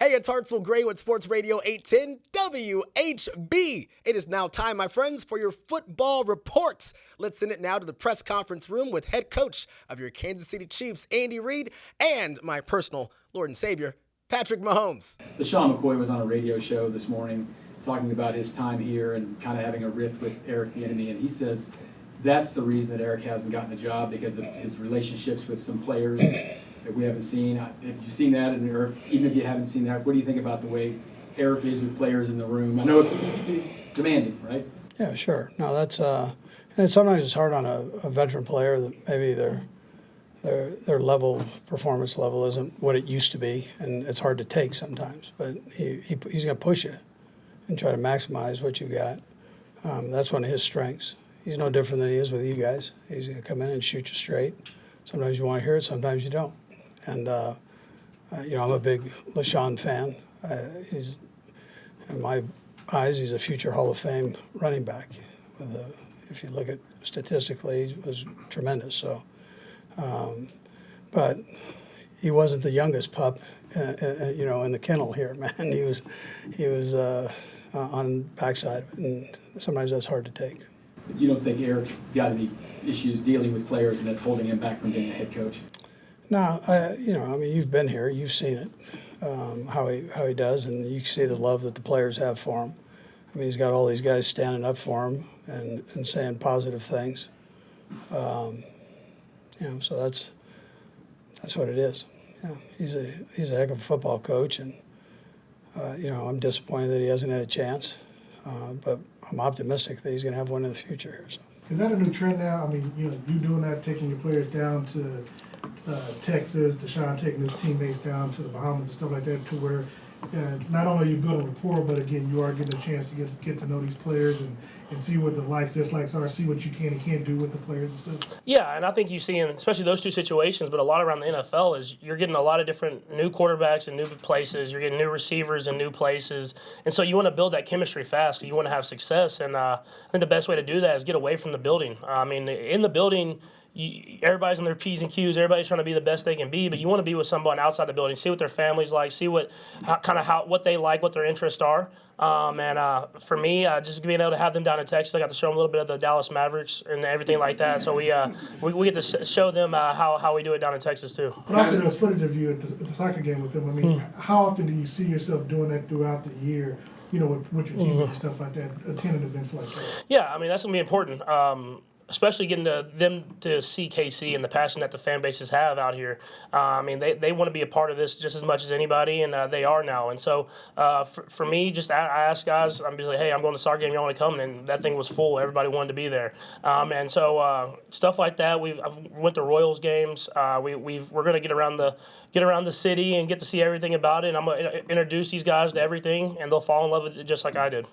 Hey, it's Hartsel Gray with Sports Radio 810 WHB. It is now time, my friends, for your football reports. Let's send it now to the press conference room with head coach of your Kansas City Chiefs, Andy Reid, and my personal Lord and Savior, Patrick Mahomes. LaShawn McCoy was on a radio show this morning talking about his time here and kind of having a rift with Eric Bieniemy, and he says that's the reason that Eric hasn't gotten the job, because of his relationships with some players that we haven't seen. Have you seen that? Or even if you haven't seen that, what do you think about the way Eric is with players in the room? I know it's demanding, right? Yeah, sure. No, that's and sometimes it's hard on a veteran player that maybe their performance level isn't what it used to be, and it's hard to take sometimes. But he's going to push you and try to maximize what you got. That's one of his strengths. He's no different than he is with you guys. He's going to come in and shoot you straight. Sometimes you want to hear it, sometimes you don't. And, I'm a big LaShawn fan. He's, in my eyes, he's a future Hall of Fame running back. If you look at statistically, he was tremendous. So, but he wasn't the youngest pup, in the kennel here, man. He was on the backside of it, and sometimes that's hard to take. You don't think Eric's got any issues dealing with players and that's holding him back from being a head coach? No, you've been here, you've seen it, how he does, and you see the love that the players have for him. I mean, he's got all these guys standing up for him and saying positive things. So that's what it is. Yeah, he's a heck of a football coach, and I'm disappointed that he hasn't had a chance, but I'm optimistic that he's going to have one in the future here. So. Is that a new trend now? I mean, you doing that, taking your players down to Texas, Deshaun taking his teammates down to the Bahamas and stuff like that, to where not only are you building rapport, but again, you are getting a chance to get to know these players and see what the likes, dislikes are, see what you can and can't do with the players and stuff. Yeah, and I think you see in especially those two situations, but a lot around the NFL is you're getting a lot of different new quarterbacks in new places. You're getting new receivers in new places. And so you want to build that chemistry fast. You want to have success. And I think the best way to do that is get away from the building. I mean, in the building, everybody's on their P's and Q's. Everybody's trying to be the best they can be, but you want to be with someone outside the building, see what their family's like, see what they like, what their interests are. For me, just being able to have them down in Texas, I got to show them a little bit of the Dallas Mavericks and everything like that. So we get to show them how we do it down in Texas too. But also there's footage of you at the soccer game with them. I mean, how often do you see yourself doing that throughout the year? With your team and stuff like that, attending events like that. Yeah, I mean that's gonna be important. Especially getting them to see KC and the passion that the fan bases have out here. I mean, they want to be a part of this just as much as anybody, and they are now. And so for me, I asked guys, I'm just like, hey, I'm going to the soccer game, y'all want to come? And that thing was full. Everybody wanted to be there. And so stuff like that. I've went to Royals games. We're going to get around the city and get to see everything about it. And I'm going to introduce these guys to everything, and they'll fall in love with it just like I did.